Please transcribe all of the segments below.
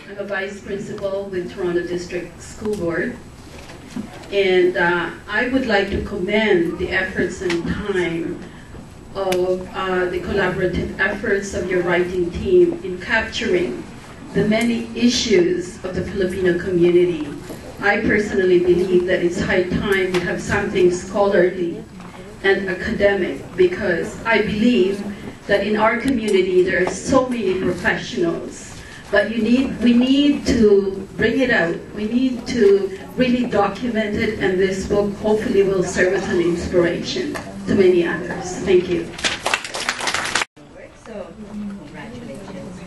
I'm a vice principal with Toronto District School Board. And I would like to commend the efforts and time of the collaborative efforts of your writing team in capturing the many issues of the Filipino community. I personally believe that it's high time we have something scholarly and academic, because I believe that in our community there are so many professionals, but we need to bring it out. We need to really document it, and this book hopefully will serve as an inspiration to many others. Thank you. So, congratulations.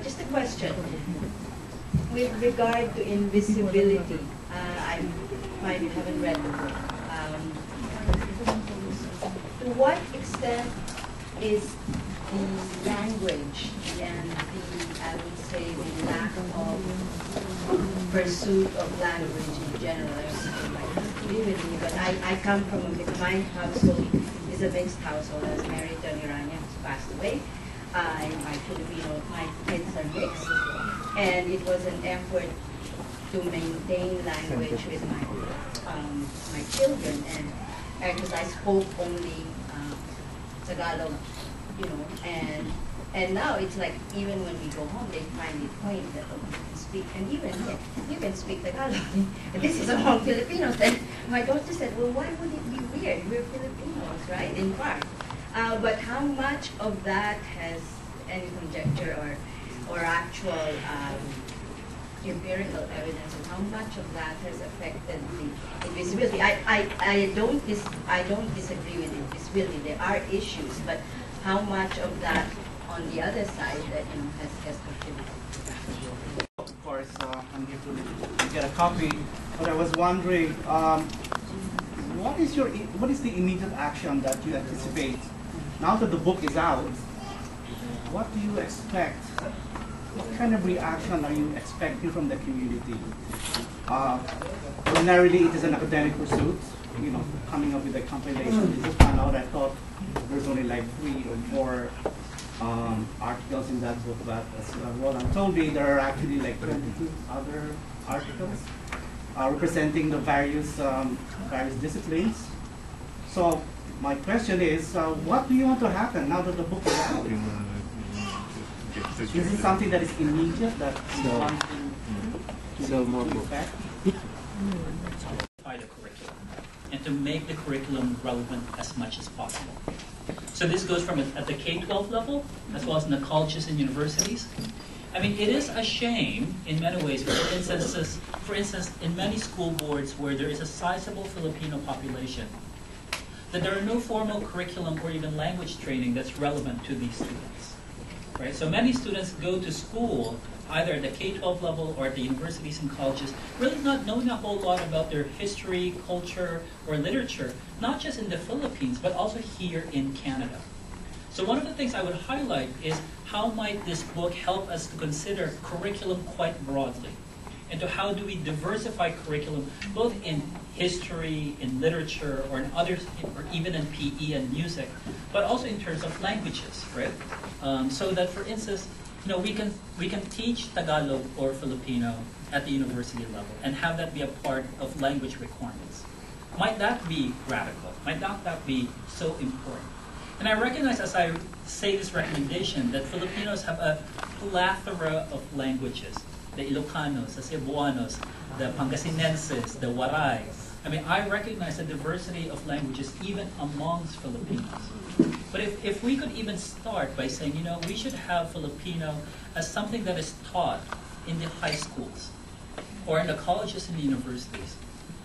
Just a question. With regard to invisibility, I haven't read the book. To what extent is the language and I would say, the lack of pursuit of language in general, I don't know if I agree with me, but I come from my household is a mixed household. I was married to an Iranian who passed away. My kids are mixed. And it was an effort to maintain language with my children, and because I spoke only Tagalog, and now it's like even when we go home, they find it funny that you can speak, and even you can speak Tagalog. And this is among Filipinos. And my daughter said, well, why would it be weird? We're Filipinos, right? In part. But how much of that has any conjecture or actual empirical evidence, and how much of that has affected the invisibility? I don't disagree with invisibility. There are issues, but how much of that on the other side that has contributed? Of course, I'm here to get a copy, but I was wondering, what is the immediate action that you anticipate now that the book is out? What do you expect? What kind of reaction are you expecting from the community? Ordinarily, it is an academic pursuit. Coming up with a compilation. This time out, I thought there's only like 3 or 4 articles in that book, but as Roland told me, there are actually like 22 other articles representing the various disciplines. So my question is, what do you want to happen now that the book is out? Is it something that is immediate, that you want to effect? The curriculum, and to make the curriculum relevant as much as possible. So this goes from at the K-12 level, as well as in the colleges and universities. I mean, it is a shame in many ways, for instance, in many school boards where there is a sizable Filipino population, that there are no formal curriculum or even language training that's relevant to these students. Right? So many students go to school, either at the K-12 level or at the universities and colleges, really not knowing a whole lot about their history, culture, or literature, not just in the Philippines, but also here in Canada. So one of the things I would highlight is how might this book help us to consider curriculum quite broadly, and to how do we diversify curriculum both in history, in literature, or in others, or even in PE and music, but also in terms of languages, right? So that, for instance, we can teach Tagalog or Filipino at the university level and have that be a part of language requirements. Might that be radical? Might not that be so important? And I recognize as I say this recommendation that Filipinos have a plethora of languages. The Ilocanos, the Cebuanos, the Pangasinenses, the Waray. I mean, I recognize the diversity of languages even amongst Filipinos. But if we could even start by saying, we should have Filipino as something that is taught in the high schools or in the colleges and the universities,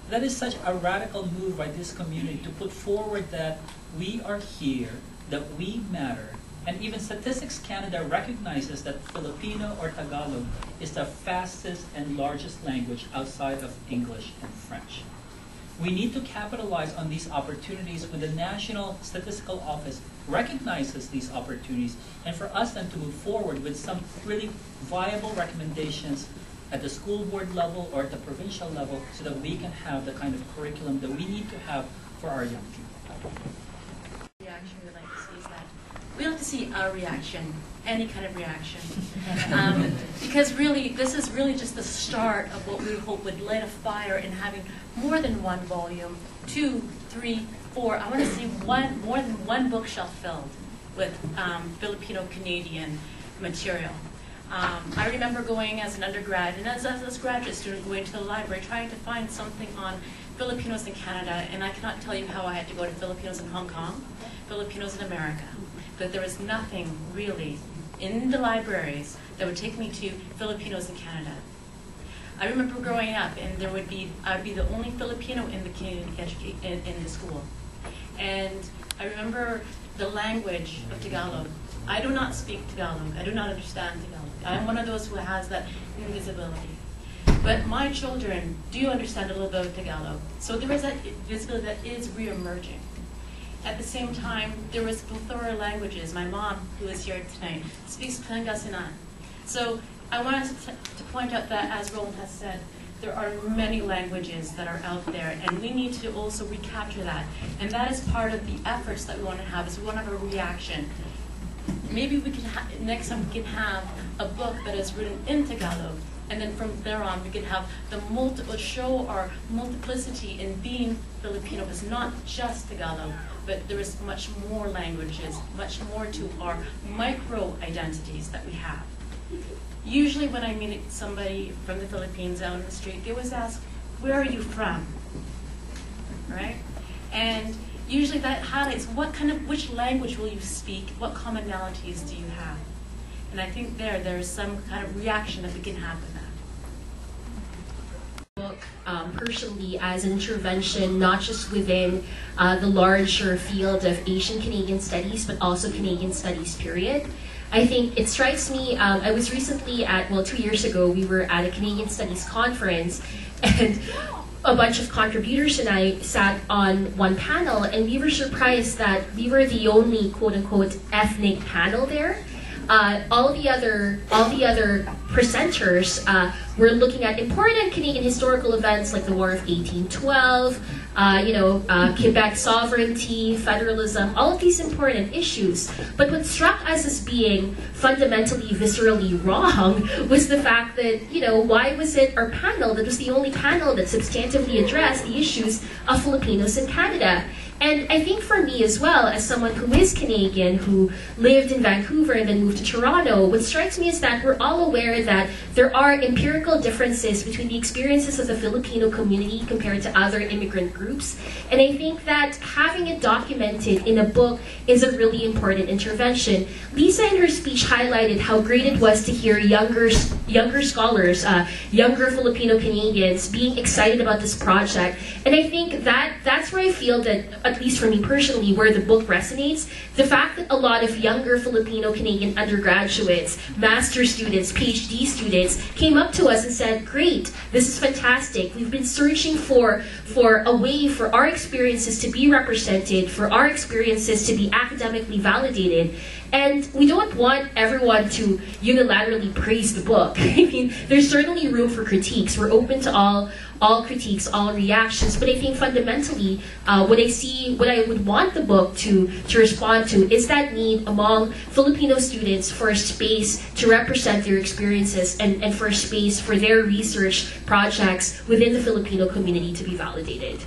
that is such a radical move by this community to put forward that we are here, that we matter. And even Statistics Canada recognizes that Filipino or Tagalog is the fastest and largest language outside of English and French. We need to capitalize on these opportunities when the National Statistical Office recognizes these opportunities, and for us then to move forward with some really viable recommendations at the school board level or at the provincial level so that we can have the kind of curriculum that we need to have for our young people. The action we'd like to see is that we like to see see a reaction, any kind of reaction. Because really, this is really just the start of what we hope would light a fire in having more than one volume, 2, 3, 4. I want to see more than one bookshelf filled with Filipino-Canadian material. I remember going as an undergrad and as a graduate student going to the library trying to find something on Filipinos in Canada, and I cannot tell you how I had to go to Filipinos in Hong Kong, Filipinos in America, but there was nothing really in the libraries that would take me to Filipinos in Canada. I remember growing up, and I'd be the only Filipino in the Canadian in the school, and I remember the language of Tagalog. I do not speak Tagalog. I do not understand Tagalog. I'm one of those who has that invisibility. But my children do understand a little bit of Tagalog. So there is that visibility that is re-emerging. At the same time, there was plethora languages. My mom, who is here tonight, speaks Pangasinan. So I want to point out that, as Roland has said, there are many languages that are out there, and we need to also recapture that. And that is part of the efforts that we want to have, is we want to have a reaction. Maybe we can next time we can have a book that is written in Tagalog, and then from there on we can have show our multiplicity in being Filipino. It's not just Tagalog, but there is much more languages, much more to our micro identities that we have. Usually when I meet somebody from the Philippines out in the street, they always ask, where are you from? Right? And usually that highlights which language will you speak, what commonalities do you have? And I think there's some kind of reaction that we can have with that. Personally, as an intervention, not just within the larger field of Asian Canadian Studies, but also Canadian Studies, period. I think it strikes me, I was recently 2 years ago, we were at a Canadian Studies conference, and a bunch of contributors and I sat on one panel, and we were surprised that we were the only quote-unquote ethnic panel there. All the other presenters were looking at important Canadian historical events like the War of 1812, Quebec sovereignty, federalism, all of these important issues. But what struck us as being fundamentally, viscerally wrong was the fact that, why was it our panel that was the only panel that substantively addressed the issues of Filipinos in Canada? And I think for me as well, as someone who is Canadian, who lived in Vancouver and then moved to Toronto, what strikes me is that we're all aware that there are empirical differences between the experiences of the Filipino community compared to other immigrant groups. And I think that having it documented in a book is a really important intervention. Lisa in her speech highlighted how great it was to hear younger scholars, younger Filipino Canadians being excited about this project. And I think that's where I feel that, at least for me personally, where the book resonates, the fact that a lot of younger Filipino Canadian undergraduates, master's students, PhD students came up to us and said, great, this is fantastic. We've been searching for a way for our experiences to be represented, for our experiences to be academically validated. And we don't want everyone to unilaterally praise the book. I mean, there's certainly room for critiques. We're open to all critiques, all reactions. But I think fundamentally, what I would want the book to respond to is that need among Filipino students for a space to represent their experiences and for a space for their research projects within the Filipino community to be validated.